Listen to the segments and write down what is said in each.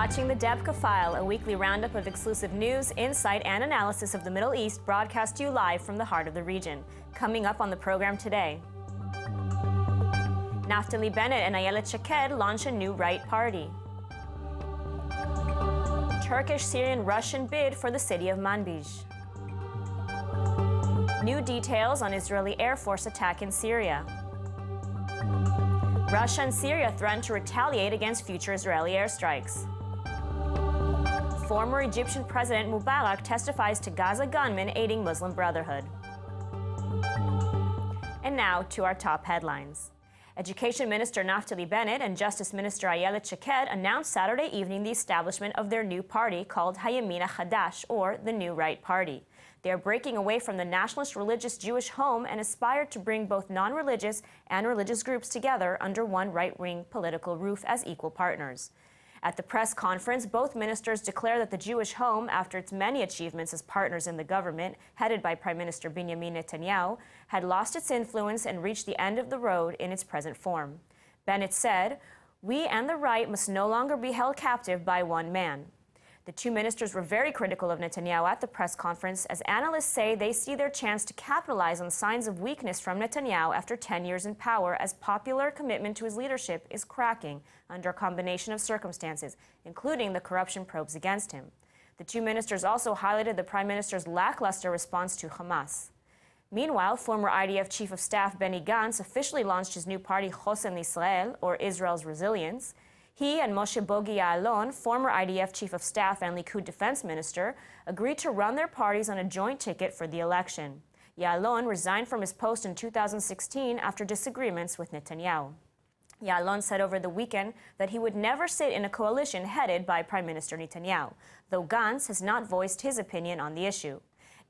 watching the Debka File, a weekly roundup of exclusive news, insight, and analysis of the Middle East, broadcast to you live from the heart of the region. Coming up on the program today, Naftali Bennett and Ayelet Shaked launch a new right party. Turkish, Syrian, Russian bid for the city of Manbij. New details on Israeli Air Force attack in Syria. Russia and Syria threaten to retaliate against future Israeli airstrikes. Former Egyptian President Mubarak testifies to Gaza gunmen aiding Muslim Brotherhood. And now to our top headlines. Education Minister Naftali Bennett and Justice Minister Ayelet Shaked announced Saturday evening the establishment of their new party called Hayamin HaChadash, or the New Right Party. They are breaking away from the nationalist religious Jewish home and aspire to bring both non-religious and religious groups together under one right-wing political roof as equal partners. At the press conference, both ministers declare that the Jewish home, after its many achievements as partners in the government, headed by Prime Minister Benjamin Netanyahu, had lost its influence and reached the end of the road in its present form. Bennett said, "We and the right must no longer be held captive by one man." The two ministers were very critical of Netanyahu at the press conference, as analysts say they see their chance to capitalize on signs of weakness from Netanyahu after 10 years in power, as popular commitment to his leadership is cracking under a combination of circumstances, including the corruption probes against him. The two ministers also highlighted the Prime Minister's lackluster response to Hamas. Meanwhile, former IDF Chief of Staff Benny Gantz officially launched his new party Chosen Israel, or Israel's Resilience. He and Moshe Bogi Ya'alon, former IDF Chief of Staff and Likud Defense Minister, agreed to run their parties on a joint ticket for the election. Ya'alon resigned from his post in 2016 after disagreements with Netanyahu. Ya'alon said over the weekend that he would never sit in a coalition headed by Prime Minister Netanyahu, though Gantz has not voiced his opinion on the issue.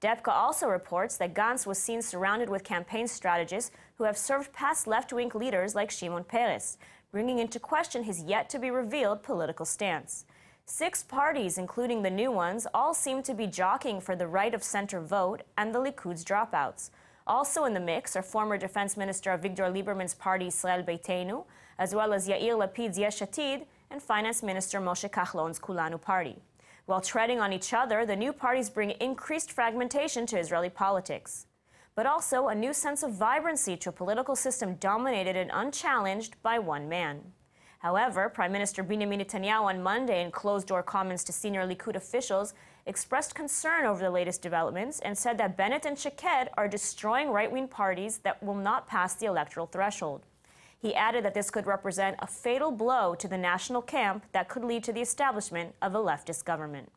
Debka also reports that Gantz was seen surrounded with campaign strategists who have served past left-wing leaders like Shimon Peres, bringing into question his yet-to-be-revealed political stance. 6 parties, including the new ones, all seem to be jockeying for the right-of-center vote and the Likud's dropouts. Also in the mix are former Defense Minister Avigdor Lieberman's party Israel Beitenu, as well as Yair Lapid's Yesh Atid and Finance Minister Moshe Kahlon's Kulanu party. While treading on each other, the new parties bring increased fragmentation to Israeli politics, but also a new sense of vibrancy to a political system dominated and unchallenged by one man. However, Prime Minister Benjamin Netanyahu on Monday, in closed-door comments to senior Likud officials, expressed concern over the latest developments and said that Bennett and Shaked are destroying right-wing parties that will not pass the electoral threshold. He added that this could represent a fatal blow to the national camp that could lead to the establishment of a leftist government.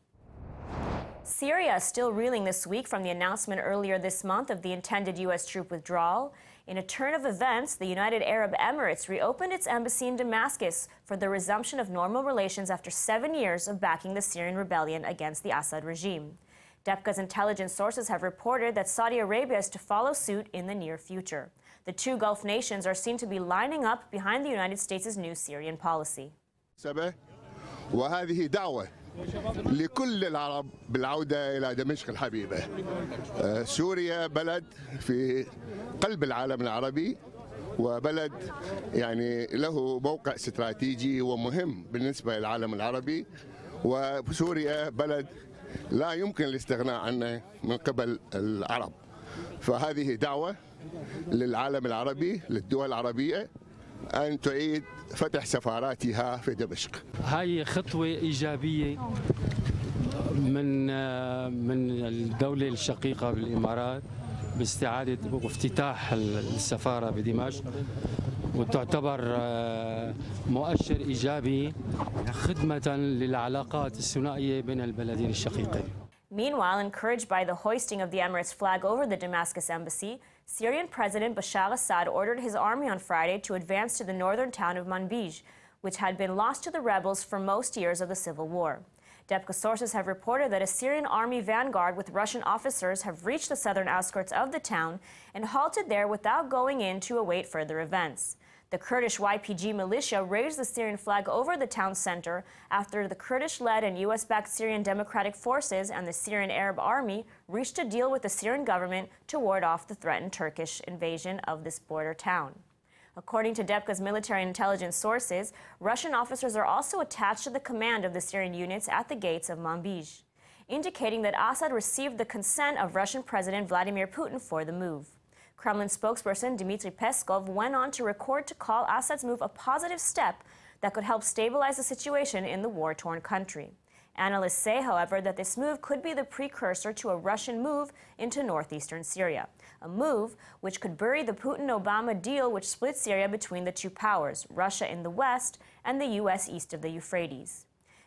Syria is still reeling this week from the announcement earlier this month of the intended U.S. troop withdrawal. In a turn of events, the United Arab Emirates reopened its embassy in Damascus for the resumption of normal relations after 7 years of backing the Syrian rebellion against the Assad regime. Debka's intelligence sources have reported that Saudi Arabia is to follow suit in the near future. The two Gulf nations are seen to be lining up behind the United States' new Syrian policy. وهذه دعوة لكل العرب بالعودة إلى دمشق الحبيبة. سوريا بلد في قلب العالم العربي، وبلد يعني له موقع استراتيجي ومهم بالنسبة للعالم العربي، وسوريا بلد لا يمكن الاستغناء عنه من قبل العرب. فهذه دعوة للعالم العربي، للدول العربية، أن تعيد فتح سفاراتها في دمشق. هاي خطوة إيجابية من الدولة الشقيقة بالإمارات باستعادة وافتتاح السفارة بدمشق، وتعتبر مؤشر إيجابي خدمة للعلاقات الثنائية بين البلدين الشقيقين. Meanwhile, encouraged by the hoisting of the Emirates flag over the Damascus embassy, Syrian President Bashar Assad ordered his army on Friday to advance to the northern town of Manbij, which had been lost to the rebels for most years of the civil war. Debka sources have reported that a Syrian army vanguard with Russian officers have reached the southern outskirts of the town and halted there without going in to await further events. The Kurdish YPG militia raised the Syrian flag over the town center after the Kurdish-led and U.S.-backed Syrian Democratic Forces and the Syrian Arab Army reached a deal with the Syrian government to ward off the threatened Turkish invasion of this border town. According to Debka's military intelligence sources, Russian officers are also attached to the command of the Syrian units at the gates of Manbij, indicating that Assad received the consent of Russian President Vladimir Putin for the move. Kremlin spokesperson Dmitry Peskov went on to record to call Assad's move a positive step that could help stabilize the situation in the war-torn country. Analysts say, however, that this move could be the precursor to a Russian move into northeastern Syria, a move which could bury the Putin-Obama deal which split Syria between the two powers, Russia in the west and the U.S. east of the Euphrates.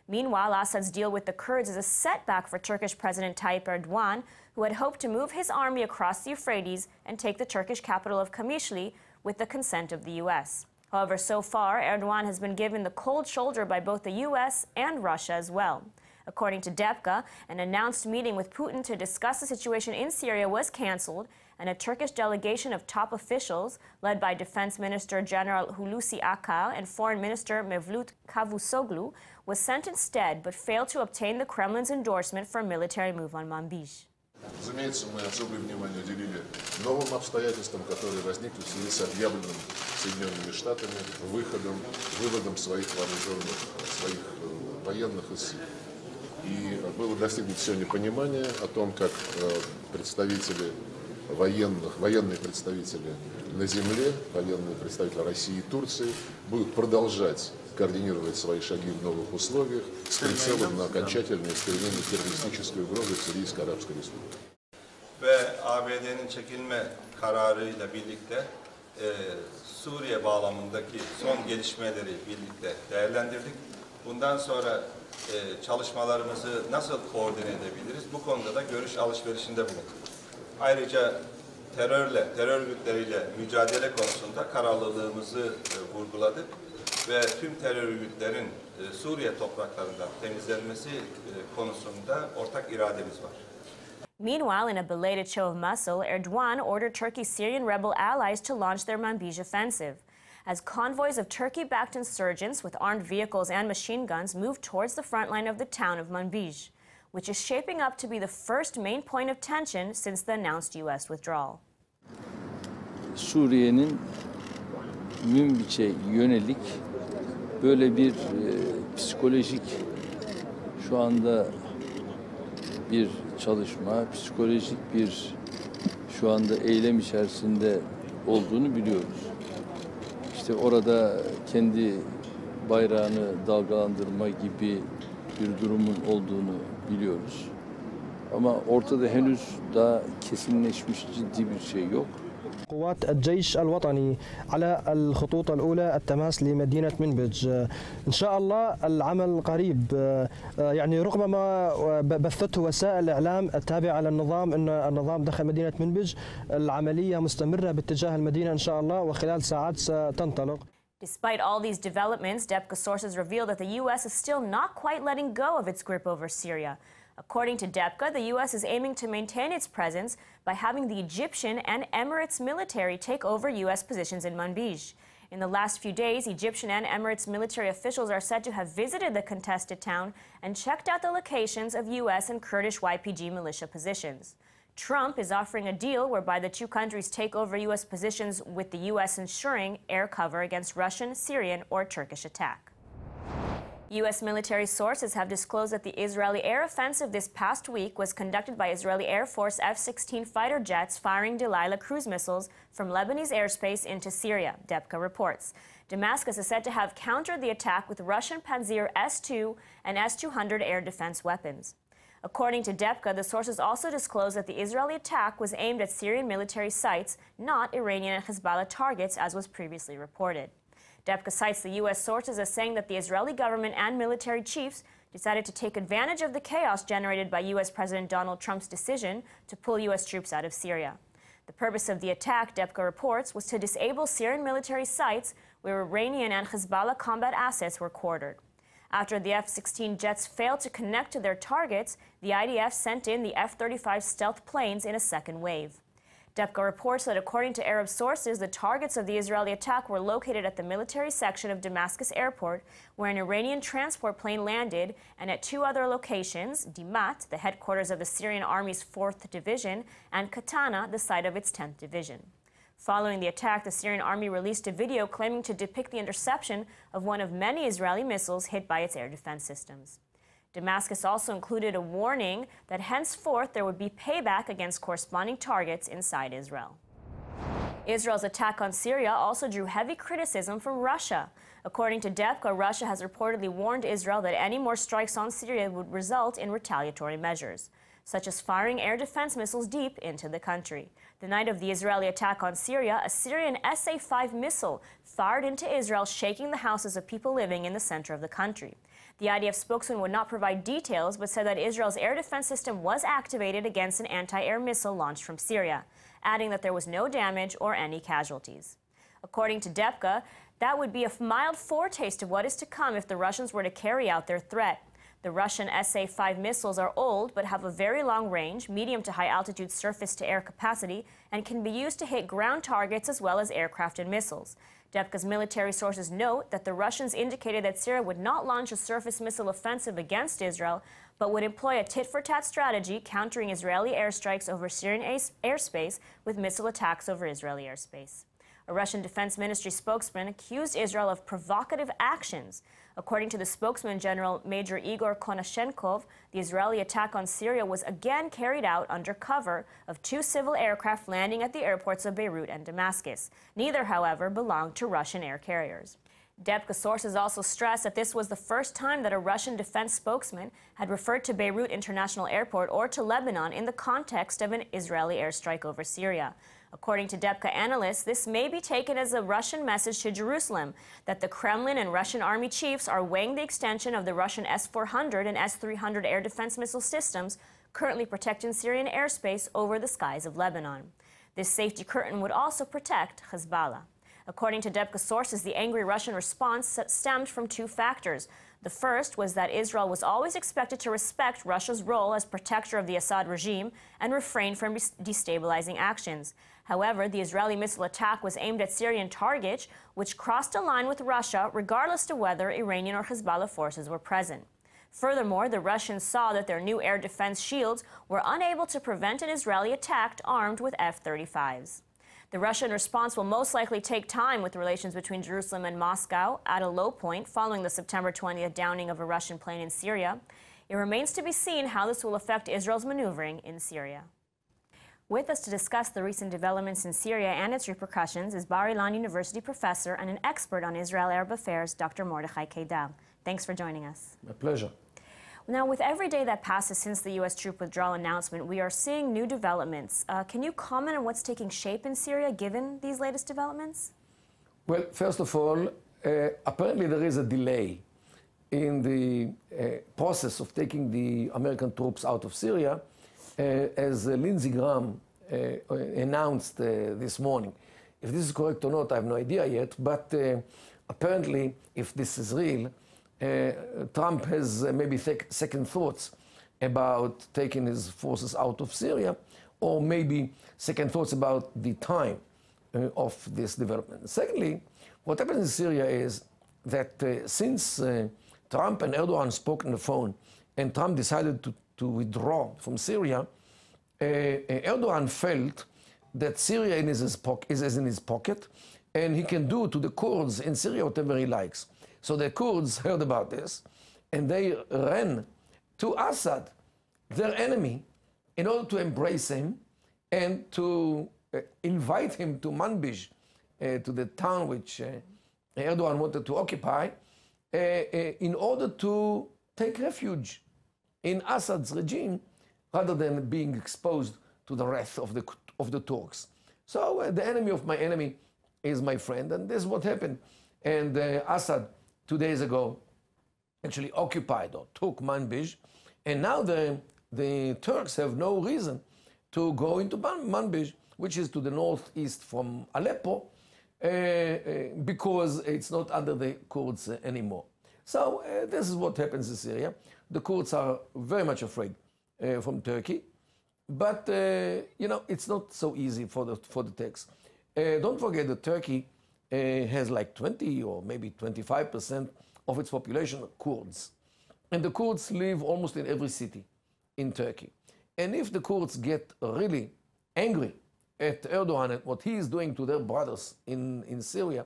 Meanwhile, Assad's deal with the Kurds is a setback for Turkish President Tayyip Erdogan, who had hoped to move his army across the Euphrates and take the Turkish capital of Kamishli with the consent of the U.S. However, so far, Erdogan has been given the cold shoulder by both the U.S. and Russia as well. According to Debka, an announced meeting with Putin to discuss the situation in Syria was cancelled, and a Turkish delegation of top officials, led by Defense Minister General Hulusi Akar and Foreign Minister Mevlut Cavusoglu, was sent instead, but failed to obtain the Kremlin's endorsement for a military move on Manbij. Разумеется, мы особое внимание уделили новым обстоятельствам, которые возникли в связи с объявленным Соединенными Штатами выводом своих военных из Сирии. И было достигнуто сегодня понимание о том, как представители военные представители на земле, военные представители России и Турции будут продолжать координировать свои шаги в новых условиях с прицелом на окончательное искоренение террористической ugrozы в Сирийской Арабской Республике. Ve ABD'nin çekilme kararıyla birlikte Suriye bağlamındaki son gelişmeleri birlikte değerlendirdik. Bundan sonra çalışmalarımızı nasıl koordine edebiliriz? Bu konuda da görüş alışverişinde bulunduk. Ayrıca terör örgütleriyle mücadele konusunda kararlılığımızı vurguladık ve tüm terör örgütlerin Suriye topraklarından temizlenmesi konusunda ortak irademiz var. Meanwhile, in a belated show of muscle, Erdogan ordered Turkey's Syrian rebel allies to launch their Manbij offensive, as convoys of Turkey-backed insurgents with armed vehicles and machine guns moved towards the front line of the town of Manbij, which is shaping up to be the first main point of tension since the announced U.S. withdrawal. Suriye'nin Manbij'e yönelik böyle bir psikolojik şu anda bir çalışma, psikolojik bir şu anda eylem içerisinde olduğunu biliyoruz. İşte orada kendi bayrağını dalgalandırma gibi bir durumun olduğunu biliyoruz. Ama ortada henüz daha kesinleşmiş ciddi bir şey yok. قوات الجيش الوطني على الخطوط الأولى التماس لمدينة منبج. إن شاء الله العمل قريب. يعني رغم ما بثته وسائل الإعلام التابعة للنظام أن النظام دخل مدينة منبج، العملية مستمرة باتجاه المدينة إن شاء الله وخلال ساعات ستنطلق. Despite all these developments, Debka sources reveal that the U.S. is still not quite letting go of its grip over Syria. According to Debka, the U.S. is aiming to maintain its presence by having the Egyptian and Emirates military take over U.S. positions in Manbij. In the last few days, Egyptian and Emirates military officials are said to have visited the contested town and checked out the locations of U.S. and Kurdish YPG militia positions. Trump is offering a deal whereby the two countries take over U.S. positions, with the U.S. ensuring air cover against Russian, Syrian, or Turkish attack. U.S. military sources have disclosed that the Israeli air offensive this past week was conducted by Israeli Air Force F-16 fighter jets firing Delilah cruise missiles from Lebanese airspace into Syria, Debka reports. Damascus is said to have countered the attack with Russian Panzer S-2 and S-200 air defense weapons. According to Debka, the sources also disclosed that the Israeli attack was aimed at Syrian military sites, not Iranian and Hezbollah targets, as was previously reported. Debka cites the U.S. sources as saying that the Israeli government and military chiefs decided to take advantage of the chaos generated by U.S. President Donald Trump's decision to pull U.S. troops out of Syria. The purpose of the attack, Debka reports, was to disable Syrian military sites where Iranian and Hezbollah combat assets were quartered. After the F-16 jets failed to connect to their targets, the IDF sent in the F-35 stealth planes in a second wave. Debka reports that according to Arab sources, the targets of the Israeli attack were located at the military section of Damascus airport, where an Iranian transport plane landed, and at two other locations, Dimat, the headquarters of the Syrian Army's 4th Division, and Katana, the site of its 10th Division. Following the attack, the Syrian army released a video claiming to depict the interception of one of many Israeli missiles hit by its air defense systems. Damascus also included a warning that henceforth there would be payback against corresponding targets inside Israel. Israel's attack on Syria also drew heavy criticism from Russia. According to Debka, Russia has reportedly warned Israel that any more strikes on Syria would result in retaliatory measures, such as firing air defense missiles deep into the country. The night of the Israeli attack on Syria, a Syrian SA-5 missile fired into Israel, shaking the houses of people living in the center of the country. The IDF spokesman would not provide details, but said that Israel's air defense system was activated against an anti-air missile launched from Syria, adding that there was no damage or any casualties. According to Debka, that would be a mild foretaste of what is to come if the Russians were to carry out their threat. The Russian SA-5 missiles are old but have a very long range, medium to high altitude surface-to-air capacity, and can be used to hit ground targets as well as aircraft and missiles. Debka's military sources note that the Russians indicated that Syria would not launch a surface missile offensive against Israel, but would employ a tit-for-tat strategy, countering Israeli airstrikes over Syrian airspace with missile attacks over Israeli airspace. A Russian Defense Ministry spokesman accused Israel of provocative actions. According to the spokesman, General Major Igor Konashenkov, the Israeli attack on Syria was again carried out under cover of two civil aircraft landing at the airports of Beirut and Damascus. Neither, however, belonged to Russian air carriers. Debka sources also stressed that this was the first time that a Russian defense spokesman had referred to Beirut International Airport or to Lebanon in the context of an Israeli airstrike over Syria. According to Debka analysts, this may be taken as a Russian message to Jerusalem that the Kremlin and Russian army chiefs are weighing the extension of the Russian S-400 and S-300 air defense missile systems currently protecting Syrian airspace over the skies of Lebanon. This safety curtain would also protect Hezbollah. According to Debka sources, the angry Russian response stemmed from two factors. The first was that Israel was always expected to respect Russia's role as protector of the Assad regime and refrain from destabilizing actions. However, the Israeli missile attack was aimed at Syrian targets, which crossed a line with Russia, regardless of whether Iranian or Hezbollah forces were present. Furthermore, the Russians saw that their new air defense shields were unable to prevent an Israeli attack armed with F-35s. The Russian response will most likely take time, with relations between Jerusalem and Moscow at a low point following the September 20th downing of a Russian plane in Syria. It remains to be seen how this will affect Israel's maneuvering in Syria. With us to discuss the recent developments in Syria and its repercussions is Bar-Ilan University professor and an expert on Israel-Arab affairs, Dr. Mordechai Keidal. Thanks for joining us. My pleasure. Now, with every day that passes since the U.S. troop withdrawal announcement, we are seeing new developments. Can you comment on what's taking shape in Syria, given these latest developments? Well, first of all, apparently there is a delay in the process of taking the American troops out of Syria, as Lindsey Graham announced this morning. If this is correct or not, I have no idea yet, but apparently, if this is real, Trump has maybe second thoughts about taking his forces out of Syria, or maybe second thoughts about the time of this development. Secondly, what happens in Syria is that since Trump and Erdogan spoke on the phone and Trump decided to withdraw from Syria, Erdogan felt that Syria is in his pocket and he can do to the Kurds in Syria whatever he likes. So the Kurds heard about this, and they ran to Assad, their enemy, in order to embrace him and to invite him to Manbij, to the town which Erdogan wanted to occupy, in order to take refuge in Assad's regime, rather than being exposed to the wrath of the Turks. So the enemy of my enemy is my friend, and this is what happened. And Assad, 2 days ago, actually occupied or took Manbij, and now the Turks have no reason to go into Manbij, which is to the northeast from Aleppo, because it's not under the Kurds anymore. So this is what happens in Syria. The Kurds are very much afraid from Turkey, but you know, it's not so easy for the Turks. Don't forget that Turkey has like 20 or maybe 25% of its population Kurds. And the Kurds live almost in every city in Turkey. And if the Kurds get really angry at Erdogan and what he is doing to their brothers in Syria,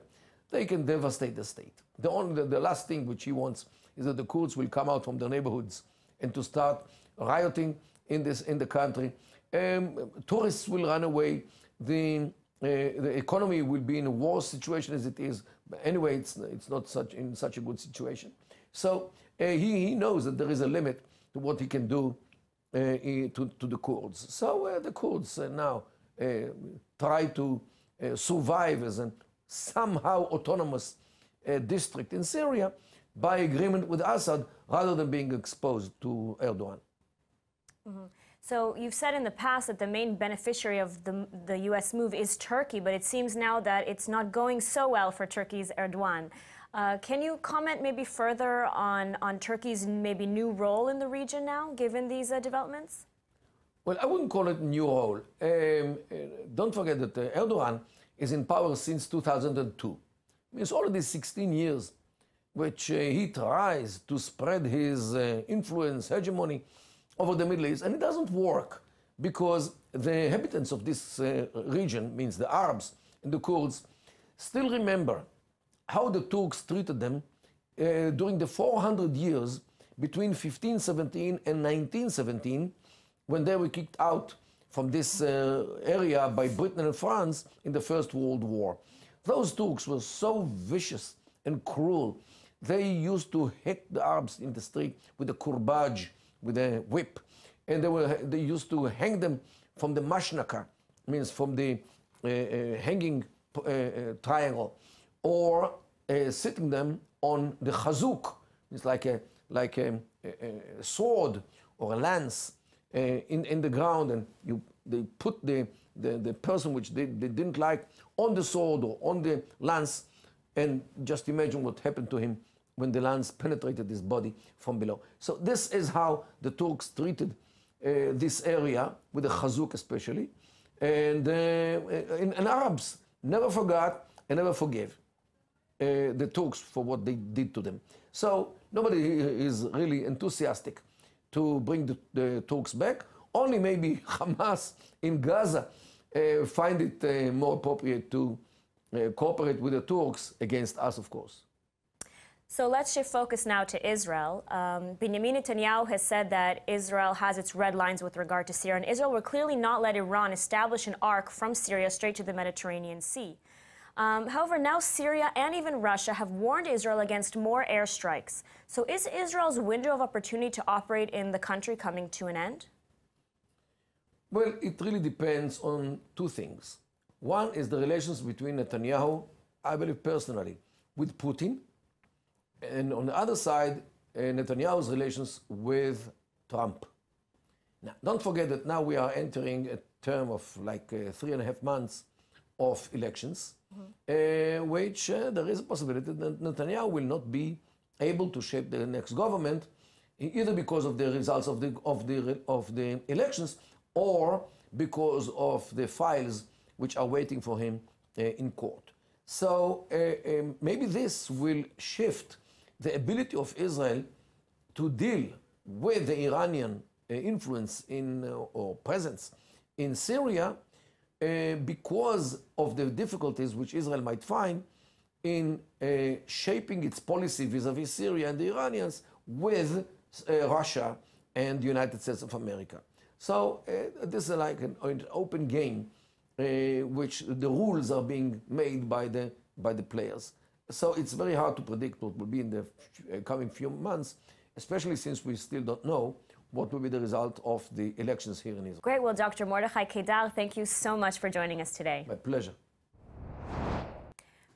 they can devastate the state. The last thing which he wants is that the Kurds will come out from their neighborhoods and to start rioting in the country. Tourists will run away. The economy will be in a worse situation as it is. But anyway, it's not in such a good situation. So he knows that there is a limit to what he can do to the Kurds. So the Kurds now try to survive as a somehow autonomous district in Syria by agreement with Assad rather than being exposed to Erdogan. Mm-hmm. So you've said in the past that the main beneficiary of the U.S. move is Turkey, but it seems now that it's not going so well for Turkey's Erdogan. Can you comment maybe further on Turkey's maybe new role in the region now, given these developments? Well, I wouldn't call it new role. Don't forget that Erdogan is in power since 2002. It's already 16 years which he tries to spread his influence, hegemony over the Middle East, and it doesn't work because the inhabitants of this region, means the Arabs and the Kurds, still remember how the Turks treated them during the 400 years between 1517 and 1917, when they were kicked out from this area by Britain and France in the First World War. Those Turks were so vicious and cruel. They used to hit the Arabs in the street with a kurbaj, with a whip, and they used to hang them from the mashnaka, means from the hanging triangle, or sitting them on the chazuk, it's like a sword or a lance in the ground, and they put the person which they didn't like on the sword or on the lance, and just imagine what happened to him when the lance penetrated his body from below. So this is how the Turks treated this area, with the chazuk especially, and Arabs never forgot and never forgave the Turks for what they did to them. So nobody is really enthusiastic to bring the Turks back. Only maybe Hamas in Gaza find it more appropriate to cooperate with the Turks against us, of course. So let's shift focus now to Israel. Benjamin Netanyahu has said that Israel has its red lines with regard to Syria, and Israel will clearly not let Iran establish an arc from Syria straight to the Mediterranean Sea. However, now Syria and even Russia have warned Israel against more airstrikes. So is Israel's window of opportunity to operate in the country coming to an end? Well, it really depends on two things. One is the relations between Netanyahu, I believe personally, with Putin, and on the other side, Netanyahu's relations with Trump. Now, don't forget that now we are entering a term of like 3.5 months of elections, which there is a possibility that Netanyahu will not be able to shape the next government, either because of the results of the elections or because of the files which are waiting for him in court. So maybe this will shift the ability of Israel to deal with the Iranian influence or presence in Syria because of the difficulties which Israel might find in shaping its policy vis-à-vis Syria and the Iranians with Russia and the United States of America. So this is like an open game which the rules are being made by the players. So it's very hard to predict what will be in the coming few months, especially since we still don't know what will be the result of the elections here in Israel. Great. Well, Dr. Mordechai Kedar, thank you so much for joining us today. My pleasure.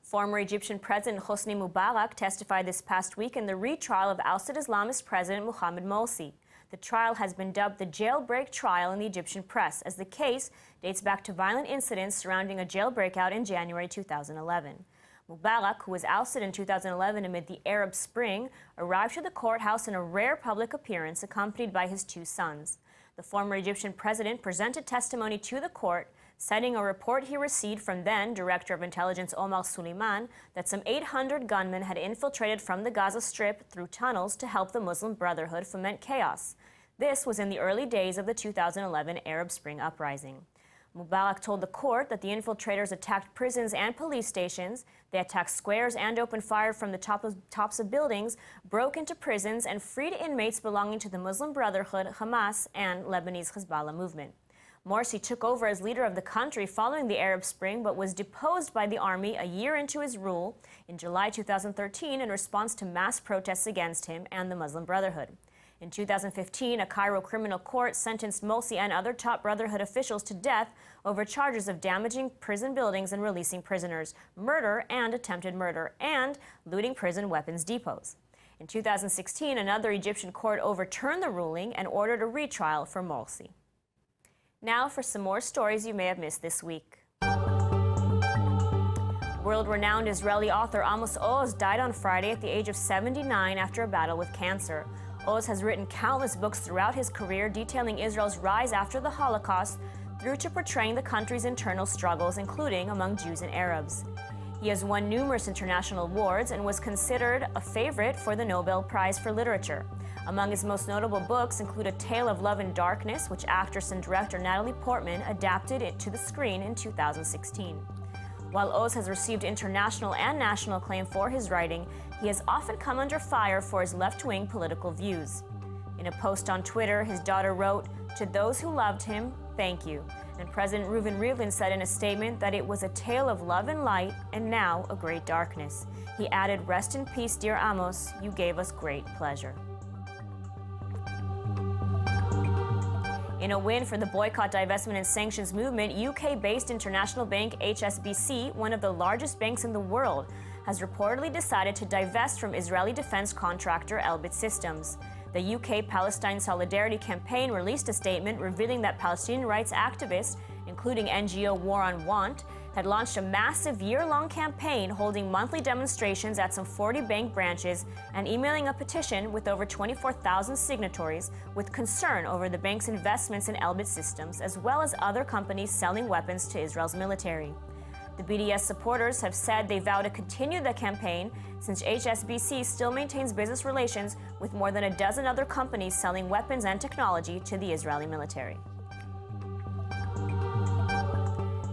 Former Egyptian President Hosni Mubarak testified this past week in the retrial of ousted Islamist President Mohamed Morsi. The trial has been dubbed the jailbreak trial in the Egyptian press, as the case dates back to violent incidents surrounding a jail breakout in January 2011. Mubarak, who was ousted in 2011 amid the Arab Spring, arrived to the courthouse in a rare public appearance accompanied by his two sons. The former Egyptian president presented testimony to the court, citing a report he received from then Director of Intelligence Omar Suleiman that some 800 gunmen had infiltrated from the Gaza Strip through tunnels to help the Muslim Brotherhood foment chaos. This was in the early days of the 2011 Arab Spring uprising. Mubarak told the court that the infiltrators attacked prisons and police stations, they attacked squares and opened fire from the tops of buildings, broke into prisons, and freed inmates belonging to the Muslim Brotherhood, Hamas, and Lebanese Hezbollah movement. Morsi took over as leader of the country following the Arab Spring, but was deposed by the army a year into his rule in July 2013 in response to mass protests against him and the Muslim Brotherhood. In 2015, a Cairo criminal court sentenced Morsi and other top Brotherhood officials to death over charges of damaging prison buildings and releasing prisoners, murder and attempted murder, and looting prison weapons depots. In 2016, another Egyptian court overturned the ruling and ordered a retrial for Morsi. Now for some more stories you may have missed this week. World-renowned Israeli author Amos Oz died on Friday at the age of 79 after a battle with cancer. Oz has written countless books throughout his career detailing Israel's rise after the Holocaust through to portraying the country's internal struggles, including among Jews and Arabs. He has won numerous international awards and was considered a favorite for the Nobel Prize for Literature. Among his most notable books include A Tale of Love and Darkness, which actress and director Natalie Portman adapted it to the screen in 2016. While Oz has received international and national acclaim for his writing, he has often come under fire for his left-wing political views. In a post on Twitter, his daughter wrote, "To those who loved him, thank you." And President Reuven Rivlin said in a statement that it was a tale of love and light, and now a great darkness. He added, "Rest in peace, dear Amos, you gave us great pleasure." In a win for the boycott, divestment, and sanctions movement, UK-based international bank HSBC, one of the largest banks in the world, has reportedly decided to divest from Israeli defense contractor Elbit Systems. The UK Palestine Solidarity Campaign released a statement revealing that Palestinian rights activists, including NGO War on Want, had launched a massive year-long campaign holding monthly demonstrations at some 40 bank branches and emailing a petition with over 24,000 signatories with concern over the bank's investments in Elbit Systems, as well as other companies selling weapons to Israel's military. The BDS supporters have said they vow to continue the campaign since HSBC still maintains business relations with more than a dozen other companies selling weapons and technology to the Israeli military.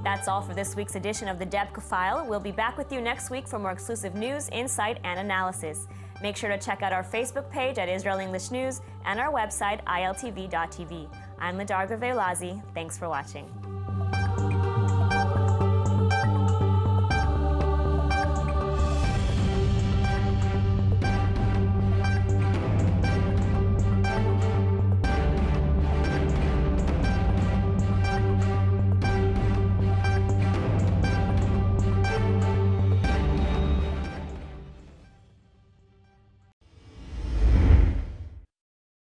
That's all for this week's edition of the Debka File. We'll be back with you next week for more exclusive news, insight, and analysis. Make sure to check out our Facebook page at Israel English News and our website, iltv.tv. I'm Ladar Gravelazi. Thanks for watching.